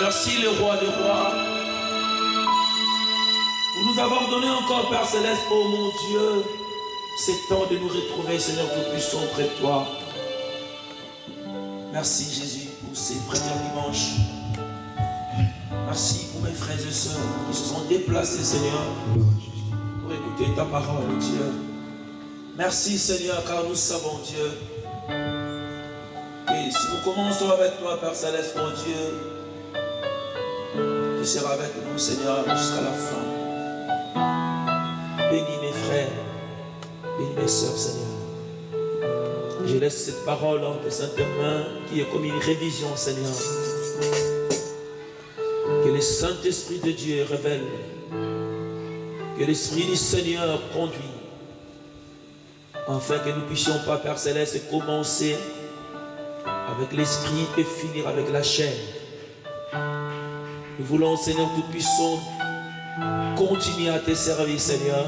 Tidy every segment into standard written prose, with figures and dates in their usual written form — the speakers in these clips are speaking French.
Merci le roi des rois. Pour nous avoir donné encore, Père Céleste, oh mon Dieu, c'est temps de nous retrouver, Seigneur, Tout-Puissant, auprès de toi. Merci Jésus pour ces premiers dimanches. Merci pour mes frères et sœurs qui se sont déplacés, Seigneur, pour écouter ta parole, Dieu. Merci Seigneur, car nous savons, Dieu, et si nous commençons avec toi, Père Céleste, mon Dieu, tu seras avec nous, Seigneur, jusqu'à la fin. Bénis mes frères, bénis mes sœurs, Seigneur. Je laisse cette parole en tes saintes mains qui est comme une révision, Seigneur. Que le Saint-Esprit de Dieu révèle, que l'Esprit du Seigneur conduit, afin que nous ne puissions pas, Père Céleste, commencer avec l'Esprit et finir avec la chair. Nous voulons, Seigneur Tout-Puissant, continuer à te servir, Seigneur,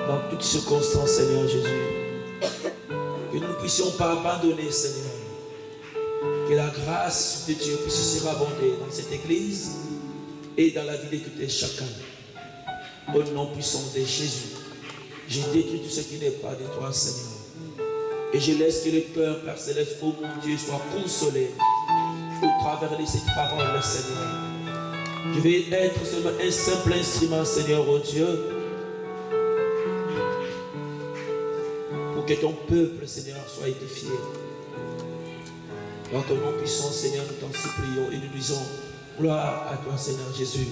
dans toutes circonstances, Seigneur Jésus. Que nous ne puissions pas abandonner, Seigneur. Que la grâce de Dieu puisse se surabonder dans cette église et dans la vie de tout et chacun. Au nom puissant de Jésus, je détruis tout ce qui n'est pas de toi, Seigneur. Et je laisse que le cœur, Père Céleste, oh mon Dieu, soit consolé au travers de cette parole, Seigneur. Je vais être seulement un simple instrument, Seigneur, oh Dieu, pour que ton peuple, Seigneur, soit édifié. Dans ton nom puissant, Seigneur, nous t'en supplions et nous disons gloire à toi, Seigneur Jésus.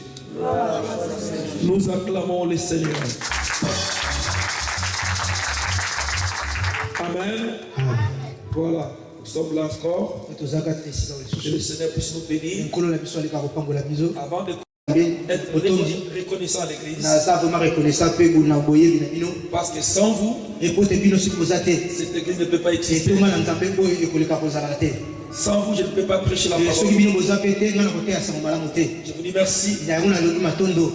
Nous acclamons le Seigneur. Amen. Voilà, nous sommes là encore. Que le Seigneur puisse nous bénir. Avant de être reconnaissant à l'église. Parce que sans vous, cette église ne peut pas exister. Sans vous, je ne peux pas prêcher la parole. Je vous dis merci.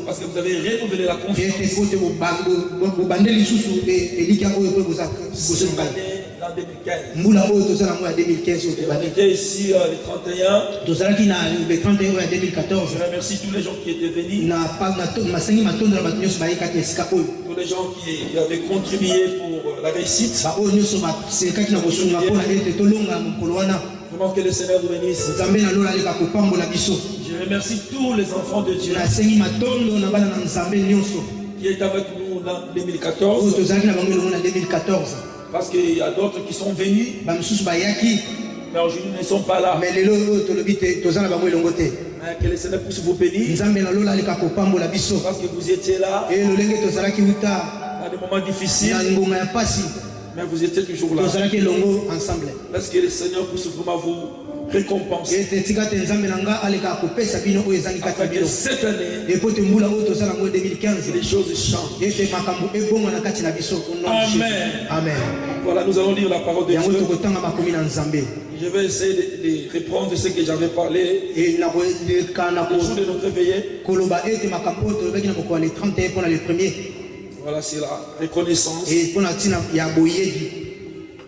Parce que vous avez renouvelé la confiance. En 2015. On était ici le 31. Je remercie tous les gens qui étaient venus. Tous les gens qui avaient contribué pour la réussite. Vraiment que le Seigneur vous bénisse. Je remercie tous les enfants de Dieu qui étaient avec nous en 2014. Parce qu'il y a d'autres qui sont venus, mais aujourd'hui ils ne sont pas là. Que le Seigneur puisse vous bénir. Nzambe na lola leka kopambola biso. Parce que vous étiez là. Et lolenge tozalaki uta. Dans des moments difficiles. Na ngonga ya pasi. Mais vous étiez toujours là. Tozalaki longo ensemble. Parce que le Seigneur puisse vraiment vous récompenser. Et tika te nzambe nanga aleka kopesa bino oyo ezangi kati bino. Cette année. Et pour te mbula oyo tozala ngo 2015. Les choses changent. Et te makambo ebonga na kati na biso au nom de Jésus. Amen. Voilà, nous allons lire la parole de Dieu. Yango tokotanga makomi na nzambe. Je vais essayer de reprendre ce que j'avais parlé. Et na ko le kana ko le jour de notre réveillé. Koloba ete makambo to beki na ko le 31 pour le premier. Voilà, c'est la reconnaissance. Et pour la tina ya boyedi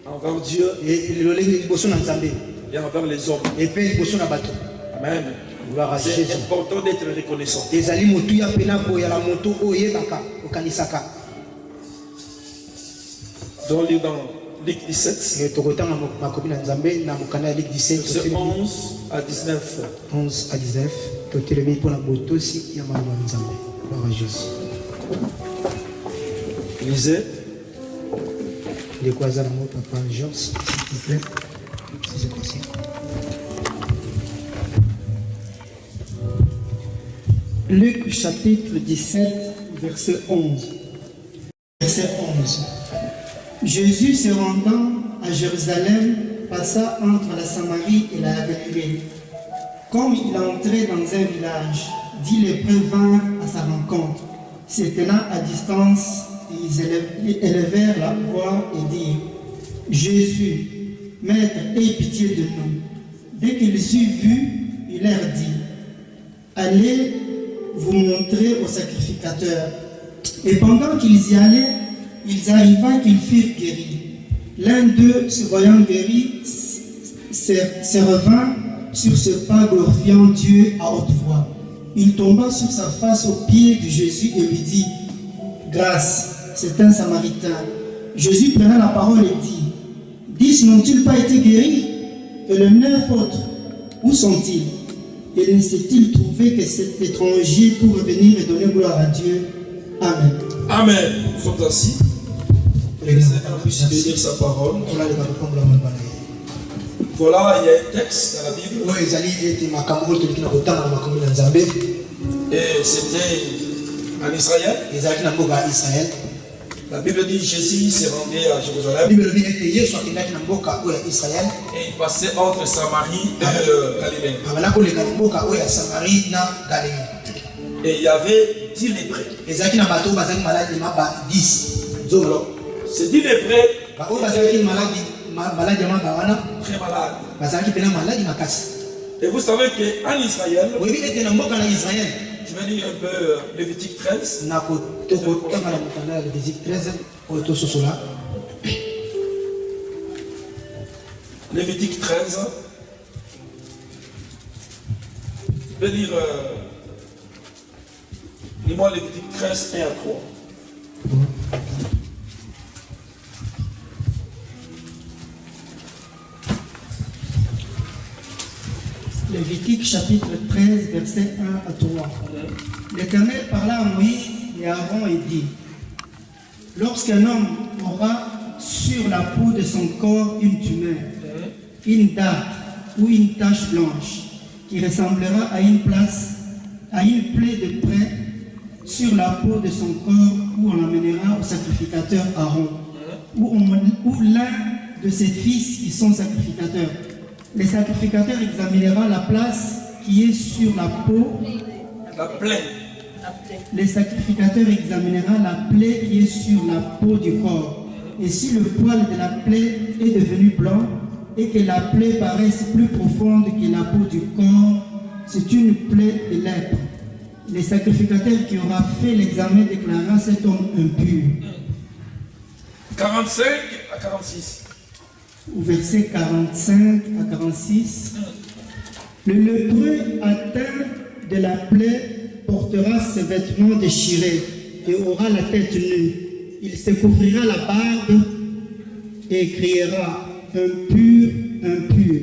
envers Dieu. Et le lengi boso na nzambe. Et envers les hommes. Et puis boso na bato. Amen. C'est important d'être reconnaissant. Ezali motu ya pena ko ya la moto oyebaka okanisaka. Dans lire dans Luc 17. Et tokotanga makomi na nzambe na mokana Luc 17 c'est 11 à 19. 11 à 19. Totelemi pour la botosi ya mama nzambe. Gloire à Jésus. Lisez. Les quoi ça mon papa Georges, s'il vous plaît. Si c'est possible. Luc chapitre 17, verset 11. Verset 11. Jésus se rendant à Jérusalem passa entre la Samarie et la Galilée. Comme il entrait dans un village, 10 lépreux vinrent à sa rencontre. Se tenant à distance, ils élevèrent la voix et dirent: Jésus, Maître, aie pitié de nous. Dès qu'ils eurent vu, il leur dit: Allez vous montrer au sacrificateur. Et pendant qu'ils y allaient, ils arriva qu'ils furent guéris. L'un d'eux, se voyant guéri, se revint sur ce pas, glorifiant Dieu à haute voix. Il tomba sur sa face aux pieds de Jésus et lui dit: Grâce. C'est un Samaritain. Jésus prenant la parole et dit: 10 n'ont-ils pas été guéris? Et les 9 autres, où sont-ils? Et ne s'est-il trouvé que cet étranger pour revenir et donner gloire à Dieu? Amen. Amen. Nous sommes assis. Que le Seigneur puisse bénir sa parole. Voilà, il y a un texte dans la Bible. Et c'était en Israël. La Bible dit Jésus s'est rendu à Jérusalem. Et il passait entre Samarie et Galilée. Et il y avait 10 lépreux. Ces 10 lépreux très malades. Et vous savez qu'en Israël, je vais lire un peu Lévitique 13. Lévitique 13. Je vais lire lis-moi Lévitique 13, 1 à 3. Lévitique chapitre 13, verset 1 à 3. L'Éternel parla à Moïse et à Aaron et dit: Lorsqu'un homme aura sur la peau de son corps une tumeur, une date ou une tache blanche qui ressemblera à une plaie de près sur la peau de son corps, où on l'amènera au sacrificateur Aaron, ou l'un de ses fils qui sont sacrificateurs. Le sacrificateur examinera la place qui est sur la peau. La plaie. Le sacrificateur examinera la plaie qui est sur la peau du corps. Et si le poil de la plaie est devenu blanc et que la plaie paraisse plus profonde que la peau du corps, c'est une plaie de lèpre. Le sacrificateur qui aura fait l'examen déclarera cet homme impur. 45 à 46. Au verset 45 à 46. Le lépreux atteint de la plaie portera ses vêtements déchirés et aura la tête nue. Il se couvrira la barbe et criera: impur, impur.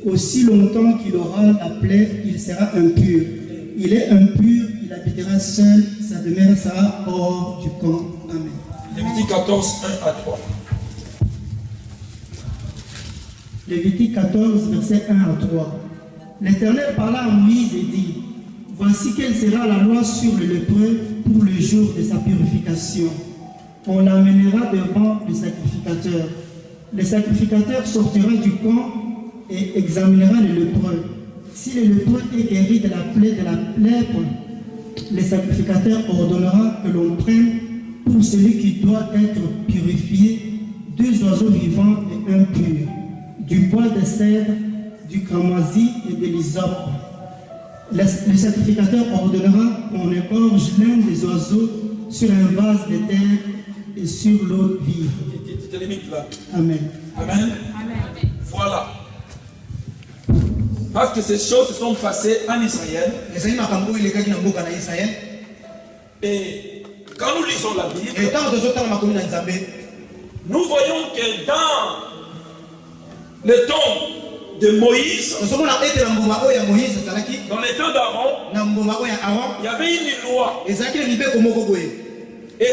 Aussi longtemps qu'il aura la plaie, il sera impur. Il est impur, il habitera seul, sa demeure sera hors du camp. Amen. Lévitique 14, 1 à 3. Lévitique 14, verset 1 à 3. L'Éternel parla à Moïse et dit, voici quelle sera la loi sur le lépreux pour le jour de sa purification. On l'amènera devant le sacrificateur. Le sacrificateur sortira du camp et examinera le lépreux. Si le lépreux est guéri de la plaie de la lèpre, le sacrificateur ordonnera que l'on prenne pour celui qui doit être purifié 2 oiseaux vivants et un pur, du bois de cèdre, du cramoisi et de l'hysope. Le sacrificateur ordonnera qu'on égorge l'un des oiseaux sur un vase de terre et sur l'eau vive. Tu te limites là. Amen. Amen. Voilà. Parce que ces choses se sont passées en Israël. Et quand nous lisons la Bible, nous voyons que dans le temps de Moïse, dans le temps d'Aaron, il y avait une loi. Et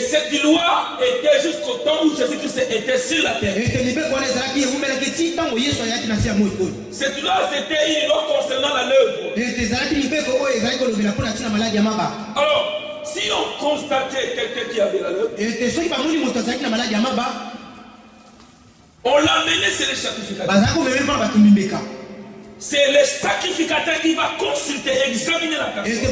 cette loi était jusqu'au temps où Jésus-Christ était sur la terre. Cette loi, c'était une loi concernant la lèpre. Alors, si on constatait quelqu'un qui avait la lèpre, on l'amenait chez les sacrificateurs. C'est le sacrificateur qui va consulter, examiner la personne.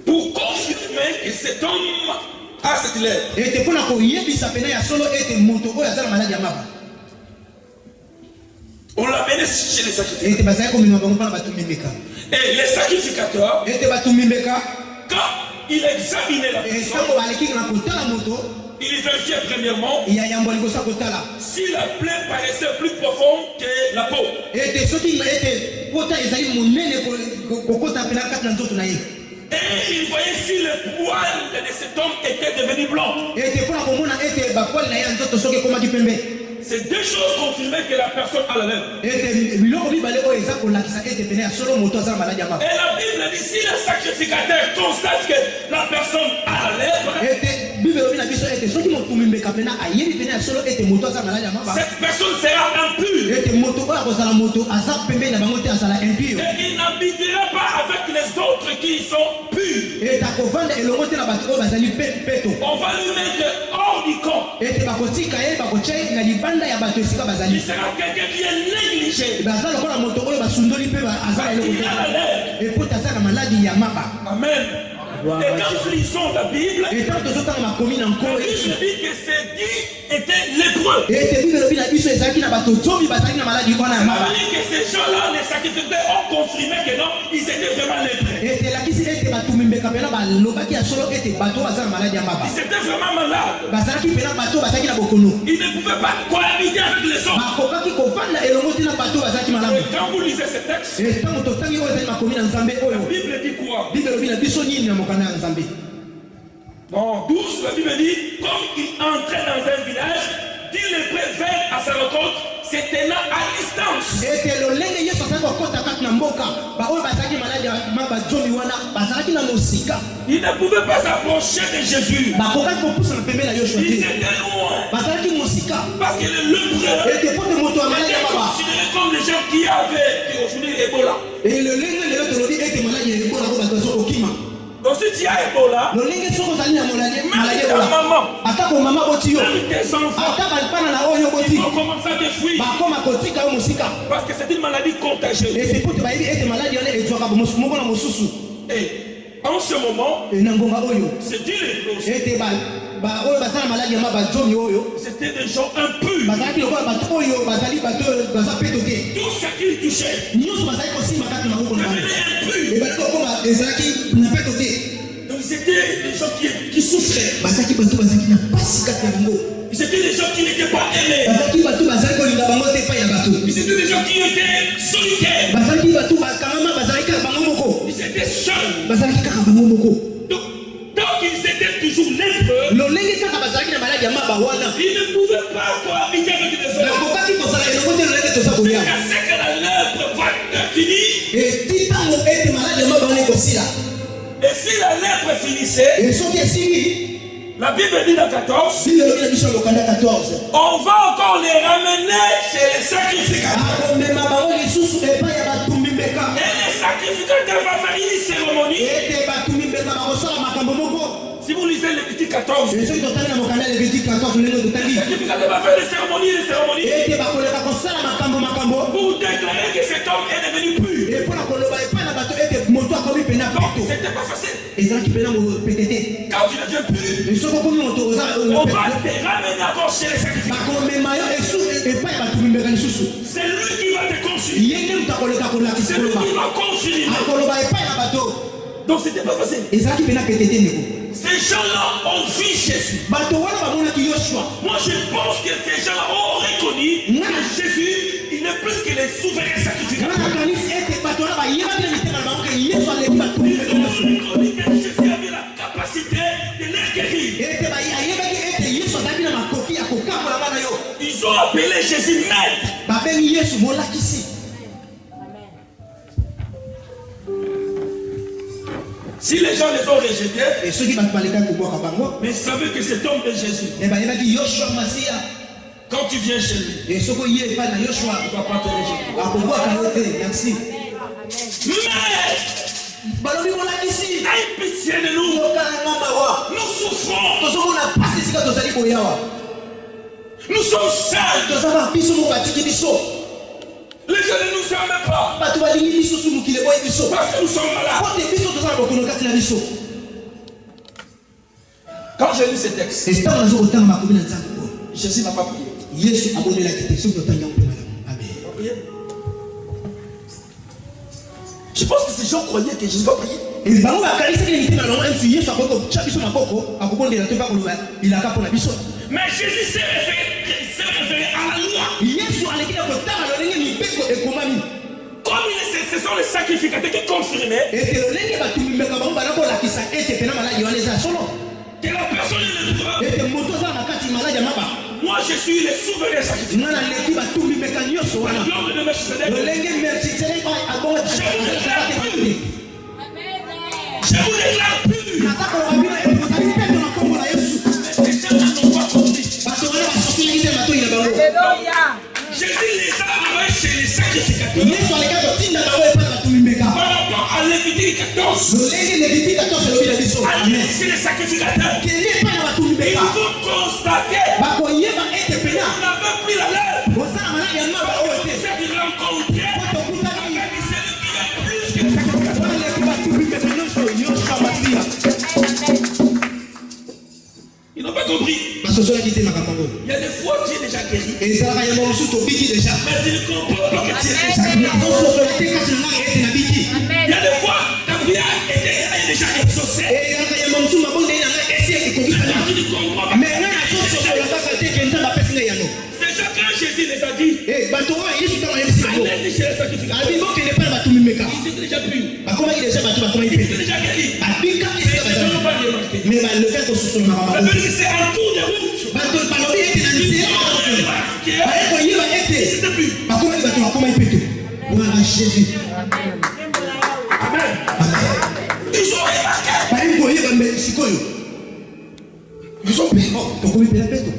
Pour confirmer que cet homme a cette lèpre. On l'amenait chez les sacrificateurs. Et les sacrificateurs, quand il examinait la personne, il vérifiait premièrement si la plaie paraissait plus profonde que la peau. Et il voyait si le poil de cet homme était devenu blanc. C'est 2 choses confirmées que la personne a la lèpre. Et la Bible dit si le sacrificateur constate que la personne a la lèpre, cette personne sera impure. Et il n'habitera pas avec les autres qui sont purs. On va lui mettre hors du camp. Il sera quelqu'un qui est négligé. Amen. Et quand nous lisons la Bible, la Bible dit que ces 10 étaient lépreux. Ça veut dire que ces gens-là, les sacrificateurs, ont confirmé que non, ils étaient vraiment lépreux. Ils étaient vraiment malades. Ils ne pouvaient pas cohabiter avec les autres. Et quand vous lisez ce texte, la Bible dit quoi? Dans 12, la Bible dit, comme il entrait dans un village, 10 lépreux vinrent à sa rencontre, se tenant à distance. Il ne pouvait pas s'approcher de Jésus. Il était loin. Parce que le lépreux était considéré comme les gens qui avaient aujourd'hui Ebola. Donc si tu as Ebola, même ta maman, même tes enfants, ils vont commencer à te fuir. Parce que c'est une maladie contagieuse. Et en ce moment, c'est dit les c'était des gens impurs. Tout ce qu'ils touchaient donc c'était des gens qui souffraient. C'était des gens qui n'étaient pas aimés. C'était des gens qui étaient solitaires. Ils étaient seuls. Donc ils étaient toujours lépreux. Ils ne pouvaient pas cohabiter avec les autres. Jusqu'à ce que la lèpre va finir. Et si la lèpre finissait, La Bible dit dans 14, Bible elobi na biso na mokanda 14. on va encore les ramener chez les sacrificateurs. Akomema bango lisusu epai ya batumbi mbeka. Et les sacrificateurs vont faire une cérémonie. Ete batumbi mbeka bakosala makambo moko. Si vous lisez Lévitique 14, Et soki totali na mokanda Lévitique 14 ndenge totali. les sacrificateurs vont faire des cérémonies. Ete bakoleka kosala makambo Pour déclarer que cet homme est devenu pur. et mpo na koloba epai na bato ete moto akomi pena Donc, peto. c'était pas facile. Ezalaki pena petete. Quand tu deviens pur, Soki okomi moto oza on va te ramener encore chez les sacrificateurs. bakomema yo epai ya batumbi mbeka lisusu. C'est lui qui va te consulter. Ye nde moto akoleka kolakisa C'est lui koloba. qui va confirmer. Akoloba epai na bato. Donc, c'était pas facile. Ezalaki pena petete ndeko. Ces gens-là ont vu Jésus. Bato wana bamonaki Yoshua. Moi, je pense que ces gens-là ont reconnu que Jésus, il n'est plus que les souverains sacrificateurs. Wana kanisi ete bato wana bayebaki na mitema na bango ke Yesu aleki batumbi Ils mbeka ont nyonso. reconnu que Jésus avait la capacité de les guérir. Ete ayebaki ete Yesu azalaki na makoki ya kokambola bana yo. Ils ont appelé Jésus maître. Babengi Yesu molakisi. Si les gens les ont rejetés, Et soki bato balekaki kobwaka bango, mais savez que cet homme est Jésus. e bayebaki Yoshua Masiya. Quand tu viens chez lui, Et soki oye epai na Yoshua, il ne va pas te rejeter. akobwaka yo te. Merci. Mais, Balobi molakisi. aie pitié de nous. Tokalanga mawa. Nous souffrons. Tozomona pasi esika tozali koyawa. Nous sommes seuls. Tozala biso moko batiki biso. Les gens ne nous aiment pas. Bato balingi biso su mokili boye biso. Parce que nous sommes malades. Kote biso tozala bokono kati na biso. Quand j'ai lu ces textes, Esitanga nazo kotanga makomi na nzambe oyo. Jésus n'a pas prié. Yesu abonelaki te soki totangi yango mpe malamu. Amen. Je pense que ces gens croyaient que Jésus va prier. Et bango bakanisaki na mitema na bango même si Yesu akoki kotya biso maboko akobondela to mpe akoloba ilaka mpo na biso. Mais Jésus s'est référé à la loi. Yesu aleki na kotanga lolenge mibeko ekomami. Comme ce sont les sacrificateurs qui confirmaient ete lolenge batumbi mbeka bango bana kolakisa ete pena maladi wana eza solo. que la personne est le droit. Ete moto aza na kati maladi ya maba. Moi, je suis le souverain sacrificateur. Nga naleki batumbi mbeka nyonso wana. L'homme de Melchizedek. lolenge Melchizedek abongo Je vous déclare pur. naza koloba bino ete kozali peto na nkombo na Yesu. Mais ces gens n'ont pas compris. Bato wana basokolaki te matoi na bango. Jésus les a envoyés chez les sacrificateurs. Yesu aleka kotinda bango epai na batumbi mbeka. Par rapport à Lévitique 14. lolenge Lévitique 14 elobi na biso. Allez chez les sacrificateurs. kende epai na batumbi Ils mbeka. vont constater bakoyeba ete qu'on pena n'avait plus la lèvre. ozala maladi ya maba oyo te. C'est une rencontre. Po tokutaki C'est lui qui est plus que les sacrificateurs. baleki batumbi mbeka nyonso Yoshua Masiya. Ils n'ont pas compris. basozolaki te makambo yango. Il y a des fois tu es déjà guéri. ezalaka yango mosusu tobiki deja. Mais tu ne comprends pas que tu es déjà guéri. nazososola te kati na ngai ete nabiki. Il y a des fois ta prière est déjà exaucée. ezalaka yango mosusu mabondeli na ngai esi ekokisana. Tu ne comprends pas. mais ngai nazososola kaka te ke nzambe apesi ngai yango. C'est déjà quand Jésus les a dit. bato oyo yesu ntango ayebisi bango Allez chez les sacrificateurs. abi bokende epai na batumbi mbeka. Ils étaient déjà purs. bakomaki deja bato bakomaki Ils étaient pete. déjà guéris. babikaki Mais esika ils bazali. n'ont pas remarqué. mais balekaki kososola La makambo. Bible dit c'est en tour de route. bato balobi ete na nzela Remarqué. baye koyeba ete C'était plus. bakomaki bato bakomaki peto. wana jésus. Amen. Ils ont remarqué. baye koyeba mbeli sikoyo. Ils ont pris. tokomi pena peto.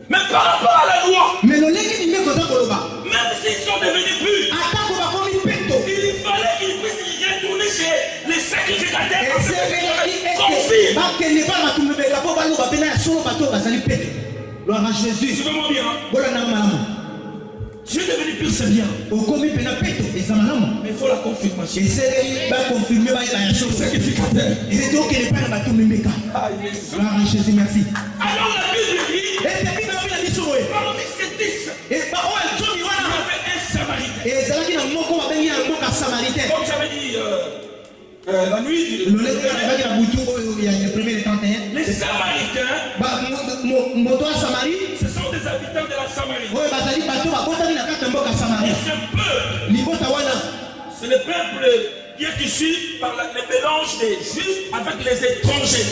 Mais par rapport à la loi, mais lolenge mibeko eza koloba. même s'ils sont devenus purs, atako bakomi peto. il fallait qu'ils puissent retourner chez les sacrificateurs. Parce que esekelaki c'est ete confirme. bakende mpa batumbi mbeka mpo baloba pena ya solo bato oyo bazali peto. gloire à jésus. Suivez-moi bien. bolanda malamu. Tu es devenu pur, c'est bien. okomi pena peto eza malamu. Mais il faut la confirmation. eseleli bakonfirme bayeba ya solo. Sacrificateur. ete okende mpa na batumbi mbeka. Ah, il est saint. gloire à jésus merci. Alors la Bible dit, ete bible obi na biso boye. parmi ces 10, oyo zomi il y wana avait un samaritain. ezalaki na moko babengi na mboka samaritain. Comme j'avais dit la nuit, lolenge ebaki na butu oyo ya 1er 31. les Samaritains, moto ya samari ce sont des habitants de la Samarie. oyo bazali bato babotami na kati ya mboka Et samari. ce peuple, libota wana c'est le peuple qui est issu par le mélange des Juifs avec les étrangers.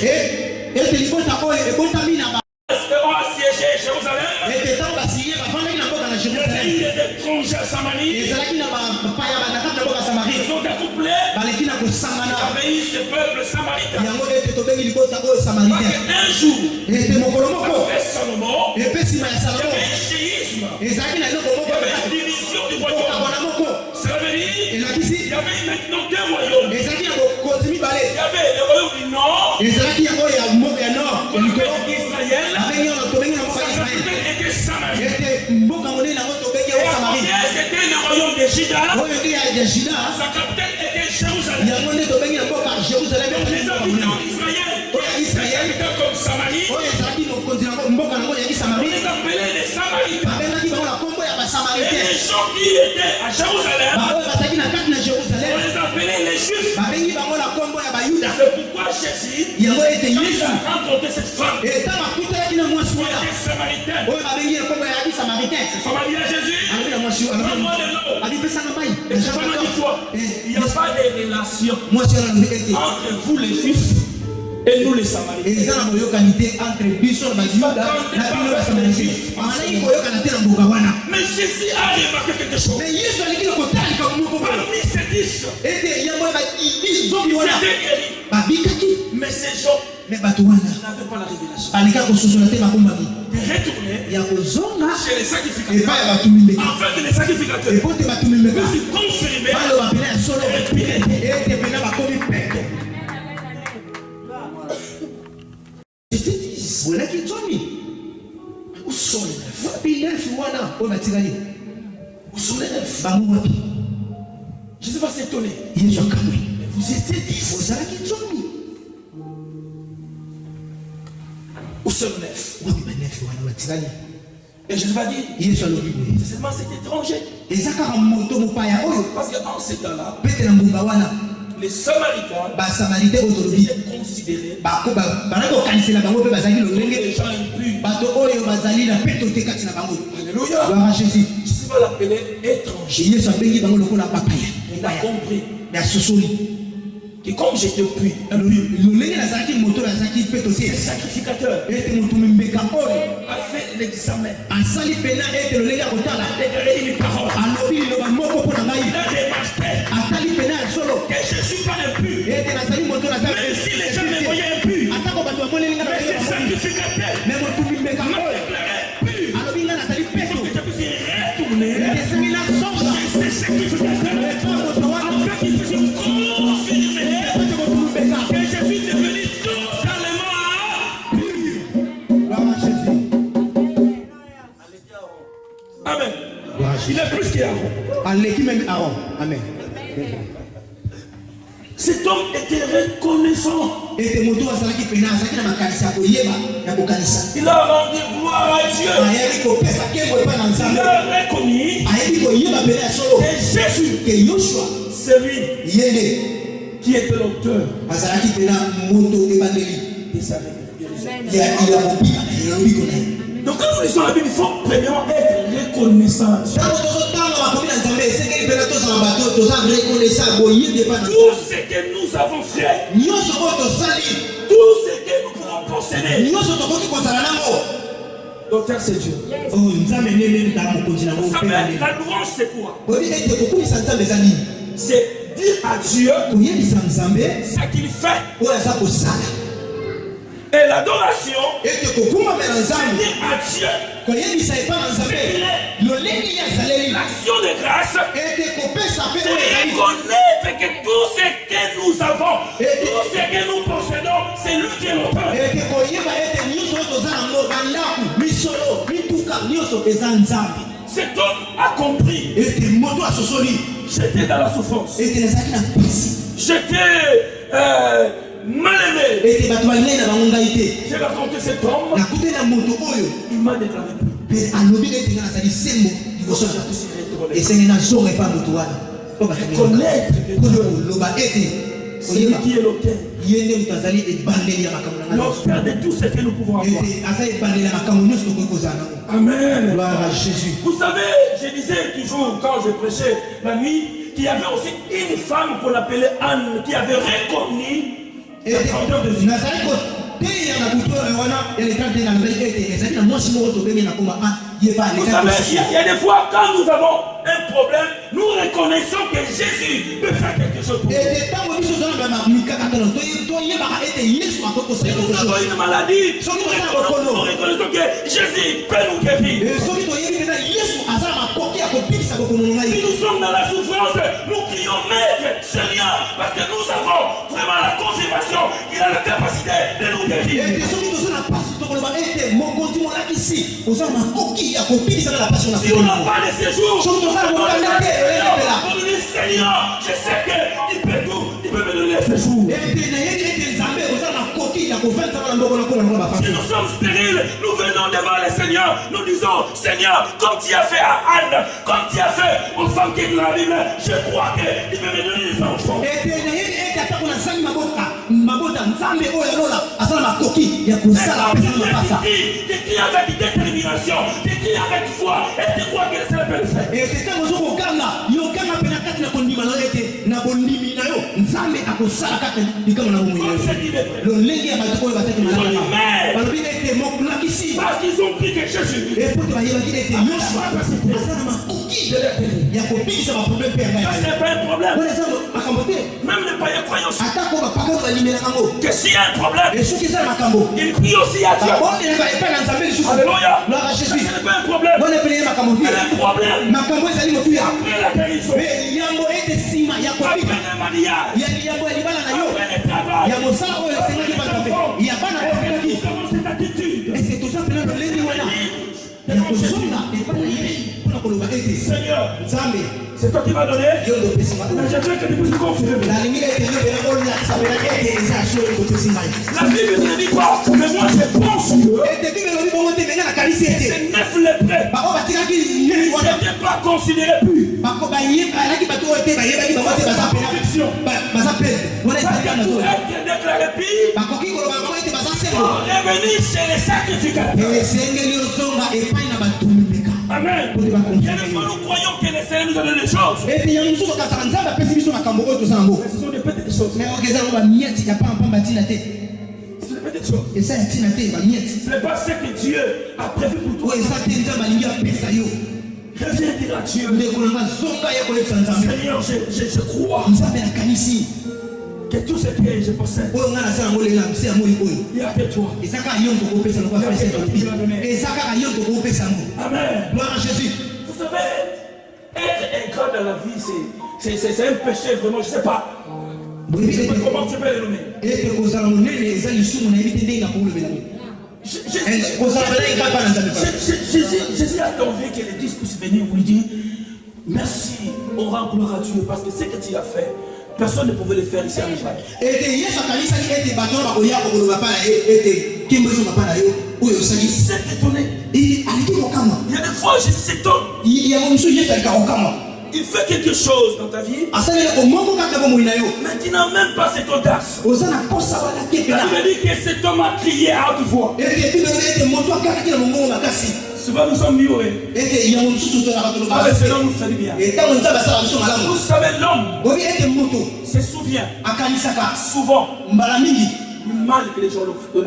ete libota oyo ebotami na Est-ce qu'on a siégé Jérusalem? ete ntango basiye bafandaki na mboka na Il y a eu jérusalem. des étrangers à Samarie. ezalaki na bapaya na kati ya mboka Ils samari sont découplés. baleki na kosangana. Avec ce ce peuple samaritain. yango ete tobengi libota oyo Parce samaritain qu'un jour, ete mokolo moko après Salomon, epe nsima ya il y Salomo avait un séisme. ezalaki na eloko Il moko y avait une division du royaume. kokabwana moko Ça veut dire qu'il elakisi y avait maintenant deux royaumes. ezalaki na bokonzi Il mibale y avait le royaume du Nord, ezalaki yango ya mboka ya nord ya qu'on likolo appelle Israël. abengi yango tobengi na mboka Sa ya Israele capitale était Samarie. ete mboka monene yango tobengi Et yango à Samarie côté, c'était le royaume de Juda. oyo nde ya Juda Sa capitale était Jérusalem. yango nde tobengi na mboka ya Jérusalem Donc les mboka habitants monene d'Israël, oyo ya les Israele habitants comme Samarie, oyo ezalaki mokonzi yango mboka yango yaki on Samarie les appelait les Samaritains. babengaki bango na kombo ya Et basamaritaine les gens qui étaient à Jérusalem, baoyo bazalaki na kati na on Jérusalem les appelait les Juifs. babengi bango na kombo ya bayuda C'est pourquoi Jésus, yango ete quand il Yesu a rencontré cette femme, eta bakutelaki na mwasi qui wana était samaritaine, oyo babengi na kombo yaki samaritain femme a dit à Jésus, alobi na mwasi donne-moi de l'eau. abipesaka mai Et cette femme a dit quoi? Il n'y a pas de relation mwasi wana alobi ete entre vous les Juifs et nous les Samaritains. eza na boyokani te entre biso na bayuda na bino basamaritaine amalaki koyokana te na mboka wana Mais Jésus a remarqué quelque chose. mais yesu aleki na kotala likambo moko boye Parmi ces 10, ete yango zobi ils wana étaient guéris. babikaki Mais ces gens me bato wana n'avaient pas la révélation. baleka kososola te makombami De retourner ya kozonga chez les sacrificateurs. epai ya bato mimbeka Afin que les sacrificateurs epo te bato mimbeka puissent confirmer baloba pena ya solo ete pena bakomi peke c'était 10. bolaki nzomi Où sont les neuf? wapi nefi wana oyo batikali Où sont les neuf? bango wapi Jésus va s'étonner. yesu akamwi Mais vous étiez 10. ozalaki nzomi Où sont les neuf? wapi banefi wana batikali Et Jésus va dire, yesu alobi boye c'est seulement cet étranger. eza kaka moto mopaya oyo Parce qu'en ces temps-là, pete na ngumba wana les Samaritains basamaritaine oyo tolobi étaient considérés bazalaki kokanisela bango mpe bazalaki comme lolenge des gens impurs. bato oyo bazali na peto te kati na bango Alléluia. gloire à Jésus Jésus va l'appeler étranger. yesu abengi bango lokola bapaya Il a compris me asosoli que comme j'étais puis, lolenge nazalaki moto nazalaki peto le te sacrificateur ete moto mimbeka oyo a fait l'examen. asali pena ete lolenge ya kotala alobi liloba moko mpo na ngai Il a remarqué atali pena ya solo que je ne suis pas impur. ete nazali moto Même si les gens me voyaient impur, atako bato bamoneli nga mais ce sacrificateur me moto mimbeka m'a oyo déclaré impur. alobi nga nazali peto Que je puisse retourner esengeli nasonga chez ce sacrificateur epa moto wana afin qu'il puisse confirmer ete moto mimbeka que je suis devenu totalement pur. gloire à Jésus Amen. gloire à Il Jésus est plus qu'Aaron. aleki même Aaron amen Cet homme était reconnaissant. ete moto azalaki pena azalaki na makanisi ya koyeba ya kokanisa Il a rendu gloire à Dieu. ayebi kopesa nkembo epai na Il nzambe a reconnu ayebi koyeba pena ya solo que Jésus, ke yoshua c'est lui ye nde qui était l'auteur azalaki pena moto ebandeli de sa guérison. ya mobika na ye ya lobiko na ye Donc quand nous lisons la Bible, il faut premièrement être reconnaissant. ntango tozotanga makomi na nzambe esekeli mpena tozala bato toza reconnaissant boyebi epai na Tout nzambe ce que nous avons fait, nyonso oyo tosali tout ce que nous pouvons posséder, nyonso tokoki kozala nango l'auteur c'est Dieu. oyo nzambe ndenge ntaa mokonzi nango Vous mpe savez, na ndenge la louange c'est quoi? oyebi ete kokumisa nzambe eza nini C'est dire à Dieu koyebisa nzambe ce qu'il fait. oyo aza kosala Et l'adoration, ete kokumbamela c'est nzambe dire à Dieu koyebisa epai na nzambe lolenge ye azaleli l'action de grâce. ete kopesa mpe C'est oyo ezali reconnaître que tout ce que nous avons, tout ce que nous possédons, c'est lui qui est l'auteur. ete koyeba ete nyonso oyo toza yango bandako misolo mituka nyonso eza nzambe Cet homme a compris. ete moto asosoli J'étais dans la souffrance. ete nazalaki na mpasi J'étais mal aimé. ete bato balingai na bango ngai te J'ai rencontré cet homme. nakute na moto oyo Il m'a déclaré plus. mpe alobi ete nga nazali sembo liboso na bato esenge nazonga epai moto wana po Connaître que Dieu, koloba ete c'est lui koyeba qui est l'auteur. ye nde moto azali ebandeli ya makambo na ngai L'auteur de tout ce que nous pouvons avoir. ete aza ebandeli ya makambo nyonso tokoki kozala nango Amen. gloire à Jésus Vous savez, je disais toujours quand je prêchais la nuit qu'il y avait aussi une femme qu'on appelait Anne qui avait reconnu la grandeur de Dieu. nazali koteya na butu oyo wana eleka te na ngai ete ezali na mwasi moko tobengi na koma ye ba Vous aleka savez, il y a des fois quand nous avons un problème, nous reconnaissons que Jésus peut faire quelque chose pour nous. ete ntango biso ozala na avons une maladie, nous reconnaissons que Jésus peut nous guérir. Si nous sommes dans la souffrance, nous crions Maître, Seigneur, parce que nous avons vraiment la confirmation qu'il a la capacité de nous guérir. Si on n'a pas de séjour, on nous dit Seigneur, je sais que tu peux tout, tu peux me donner le séjour. Si nous sommes stériles, nous venons devant le Seigneur, nous disons Seigneur, comme tu as fait à Anne, comme tu as fait aux femmes qui étaient dans la Bible, je crois que tu peux me donner des enfants. T'écris avec détermination, t'écris avec foi, et tu crois que c'est le faire. Parce qu'ils ont pris que Jésus. Ça c'est pas un problème. Même les païens croyants que s'il y a un problème, ils prient aussi à Dieu. Alléluia. Ça c'est pas un problème. Mais le problème, après la guérison, après le mariage, après le travail, cette attitude. Seigneur, c'est toi qui m'as donné. Mais je veux que tu puisses confirmer. La Bible ne dit pas, mais moi je pense que c'est 9 lépreux. Ils n'étaient pas considérés plus. Parce que conviction. Parce que tout être déclaré pire. Revenir chez les sacrificateurs. Amen. Et des fois nous croyons que les Seigneur nous a donné des choses. Mais ce sont des petites choses. Ce n'est pas ce que Dieu a prévu pour toi. Reviens dire à Dieu. Seigneur, je crois que tout ce que je possède, il y a que toi. Amen. Gloire à Jésus. Vous savez, être ingrat dans la vie, c'est un péché vraiment, je ne sais pas. Je ne sais pas comment tu peux le nommer. Jésus a attendu que les disciples puissent venir pour lui dire merci, on rend gloire à Dieu parce que ce que tu as fait, personne ne pouvait le faire ici en Israël. Il s'est étonné. Il y a des fois Jésus s'étonne. Il fait quelque chose dans ta vie, mais tu n'as même pas cette audace. La Bible dit que cet homme a crié à haute voix. Souvent nous sommes murés. Ah, mais cela nous fait bien. Vous savez, l'homme se souvient souvent du mal que les gens l'ont fait.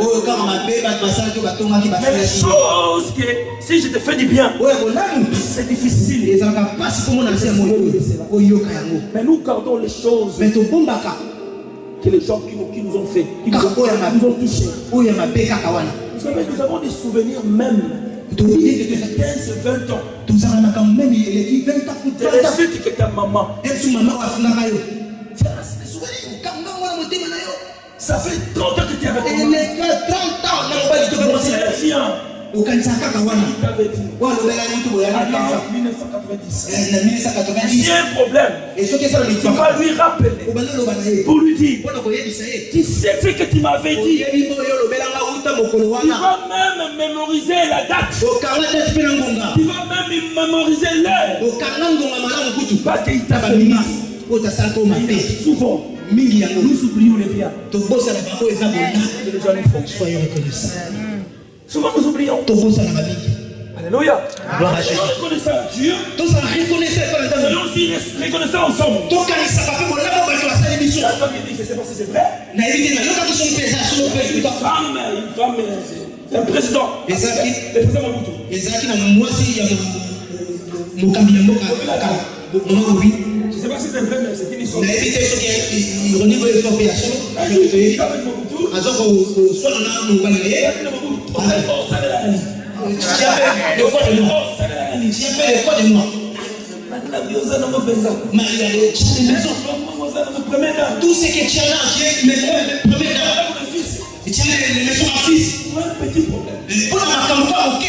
Mais les choses que si je te fais du bien, c'est difficile. Mais nous gardons les choses que les gens qui nous ont fait, qui nous ont touchés. Vous savez, nous avons des souvenirs même de 15-20 ans. De la suite que ta maman. Ça fait 30 ans que tu es avec moi. Il t'avait dit. En 1990. Il y a un problème. Tu vas lui rappeler. Pour lui dire. Tu sais ce que tu m'avais dit. Il va même mémoriser la date. Il va même mémoriser l'heure. Parce qu'il t'avait dit. Souvent. Nous oublions les biens. Soyez reconnaissants. Souvent nous oublions. Alléluia. Gloire à Jésus. Soyons reconnaissants à Dieu. Soyons aussi reconnaissants ensemble. C'est parce que c'est vrai. Une femme, c'est un président. Le président Mobutu. ne sais pas si c'est vrai, mais c'est une histoire. Mais évitez ce qui est ironique de l'expropriation. Soit on a tu as fait le quoi de moi? Tu as fait le quoi de moi? Tout ce que tu as là, tu es le premier là. Et tu as les maisons à fils. Petit problème. Pour la campagne, ok.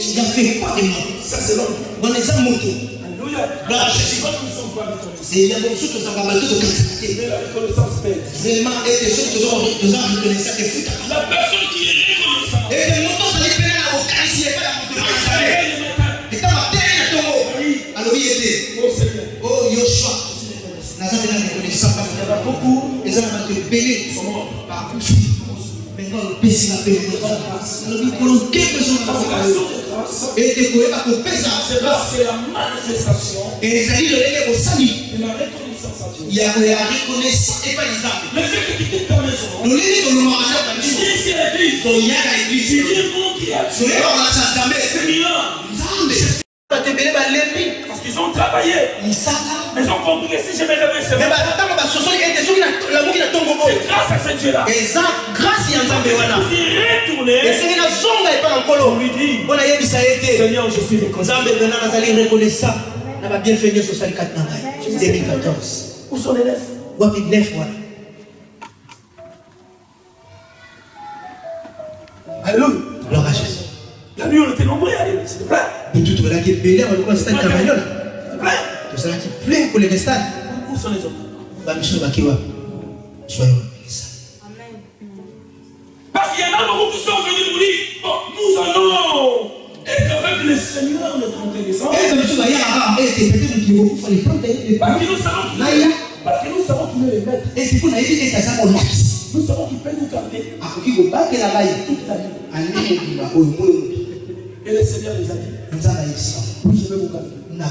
Tu as fait quoi de moi? Ça c'est l'homme. On est en moto. Alléluia. C'est la bonne chose que ça va battre de quantité. Mais la reconnaissance paie. Vraiment, et des choses que nous avons reconnaissance de foot. La personne qui est reconnaissante. Et des motos, ça les pénale à vos cas ici, et pas la moto. Et quand ma terre est à ton mot, alors il était. Oh Seigneur. Oh Yoshua. Nous avons la reconnaissance. Il y a beaucoup. Et ça va te bénir. Par plus. Maintenant, le pays va payer. Nous avons quelque chose à faire. Et de quoi va couper ça? C'est la manifestation. Et ça dit le lait au salut. Et la reconnaissance à Dieu. Il y a la reconnaissance et pas les âmes. Le fait que tu quittes ta maison. Le lait de l'homme à Tu dis ici à l'église. il y a l'église. Tu dis mon qui a tué. Seigneur. Parce qu'ils ont travaillé. Ils ont compris que si je me réveille, c'est grâce à ce Dieu-là. Retourner. On lui dit, Seigneur, je suis reconnaissant. 2014. Où sont les nefs? Alléluia. Gloire à Jésus. La nuit, on était nombreux à aller, s'il te plaît. Tout le monde qui est belé, on le stade Cavagnol. S'il te plaît. Tout cela qui plaît pour les stades. Où sont les autres? Bamichou Bakiwa. Soyons reconnaissants. Parce qu'il y en a beaucoup qui sont venus nous dire, bon, nous allons être avec le Seigneur notre reconnaissant. Parce que nous savons qu'il est le maître. Nous savons qu'il peut nous garder toute la vie. Et le Seigneur les a dit, oui, je vais vous garder. Mais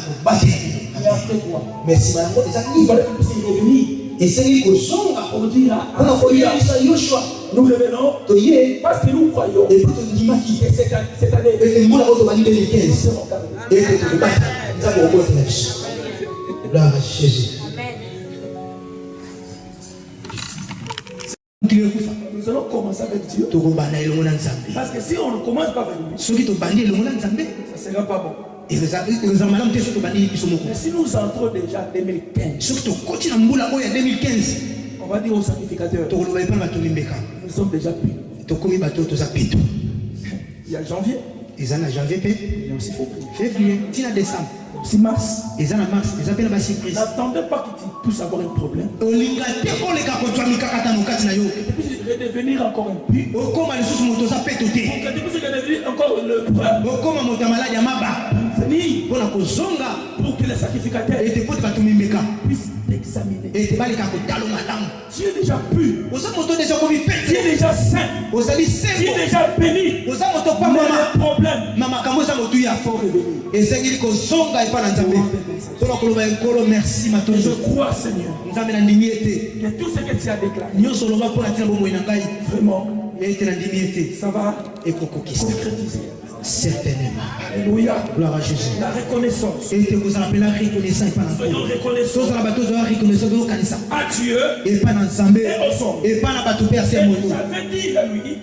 après quoi? Merci, madame. Il fallait que puisse revenir. Et c'est lui qui songe Pour dire à Yoshua. nous revenons parce que nous croyons Et pour te dire que cette année, et nous avons nous 2015. serons gardés. Et que tu vas nous avons reconnu. Gloire à Jésus. Nous allons commencer avec Dieu. Parce que si on ne commence pas avec lui, ça ne sera pas bon. Mais si nous entrons déjà en 2015, on va dire au sacrificateur, nous sommes déjà pris. Il y a janvier, il y a aussi février, décembre. aussi mars. N'attendez pas que tu puisses avoir un problème. Et puis redevenir encore impur. Pour que tu puisses redevenir encore le pour que les sacrificateurs puissent t'examiner. Tu es déjà pur. Tu es déjà saint. Tu es déjà béni. Mais le problème, il faut revenir. Je crois, Seigneur, que tout ce que tu as déclaré, vraiment, ça va concrétiser. Certainement. Alléluia. Gloire à Jésus. La reconnaissance. Soyons reconnaissants à Dieu et au son. J'avais dit la nuit,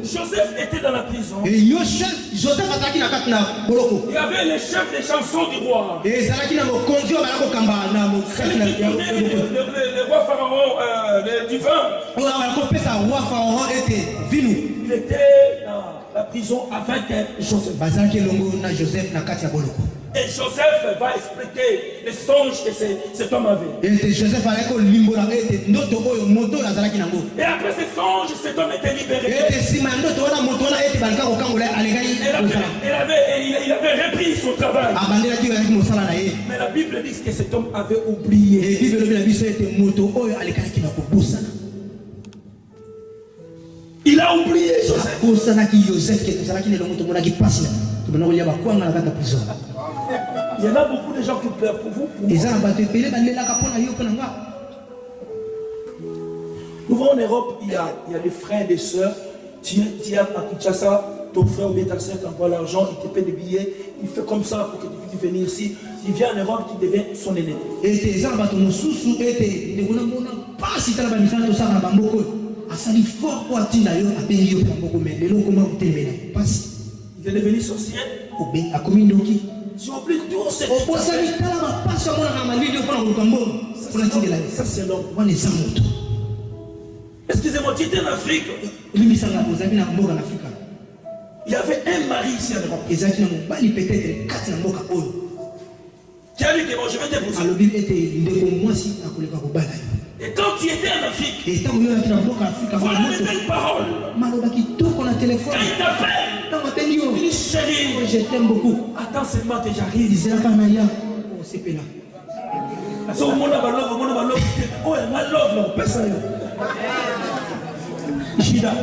Joseph était dans la prison. Il y avait les chefs des chansons du roi. Le roi Pharaon, le divin. Il était dans la prison avec Joseph. Et Joseph va expliquer les songes que cet homme avait. Et après ces songes, cet homme était libéré. Il avait repris son travail. Mais la Bible dit que cet homme avait oublié. Il a oublié Joseph. Il y en a beaucoup de gens qui pleurent pour vous. Nous voyons en Europe, il y a des frères et des sœurs. Tu es à Kinshasa, ton frère ou bien ta soeur t'envoie l'argent, il te paie des billets, il fait comme ça pour que tu puisses venir ici. Tu viens en Europe, tu deviens son aîné. Et tes ambato mususu ete de mona pas si tala ba misala to sala ba mboko. Asali fort pour atinda yo abengi yo mboko mais lelo comment utemela. Pas Il est devenu sorcier. ou bien a commis ndoki. Tu oublies tout ce Au point ça ni tala ba pas sur mona na malili pour na lukambo. Pour la tindela. ça c'est l'homme. Wana eza moto. Excusez-moi, tu étais en Afrique. Lui misala ozali na mboka na Afrika. Il y avait un mari ici en Europe. Ezaki na mobali peut-être kati na mboka oyo. Qui a dit que bon, je vais t'épouser. Alobi ete ndeko mwasi akoleka kobala yo. Et quand tu étais en Afrique, Et tant que tu as mboka Afrika voilà wana les moto. belles paroles. Maloba kitoko na téléphone. Quand il t'appelle, Tant que yo. il dit chérie, Je t'aime beaucoup. attends seulement que j'arrive. Izelaka na ya o sepela. Parce que mon love, oh, ma love, personne. Judas,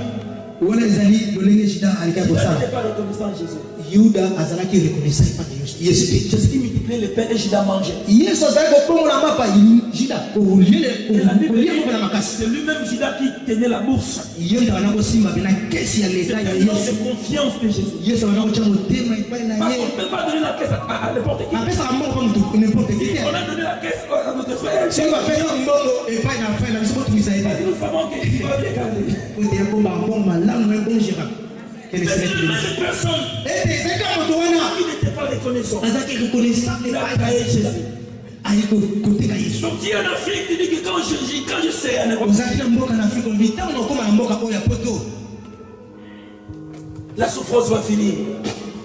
Wana ezali lolenge Juda alika tu kosala. n'es pas reconnaissant à Jésus. Yuda azalaki reconnaissant pas de Yesu. Jésus qui multipliait le pain et Judas mangeait. Yesu azalaki kopongola mapa Juda Et la Bible dit kolia moko na que makasi. c'est lui-même Judas qui tenait la bourse. Yuda wana kosimba bena kesi ya leta ya C'est une Yesu. confiance de Jésus. Yesu wana kotia motema epai na Parce ye. qu'on ne peut pas donner la caisse à n'importe qui. Apesaka mbongo pa motu n'importe qui. On a donné la caisse à notre frère. Soki bapesa mbongo epai na frère na biso botumisa ye te. Nous savons qu'il va bien garder. Po ete yakomba mbongo malamu na bon gérant. Quel est Mais c'est ce une même personne ete ezalaki moto wana qui n'était pas reconnaissant. azalaki reconnaissant Il a epai na caillé Yesu. Jésus. aye koteka Yesu. Donc tu es en Afrique, tu dis que quand je sais en Europe, ozalaki na mboka na Afrika olobi ntango nakoma na mboka oyo ya poto la souffrance va finir.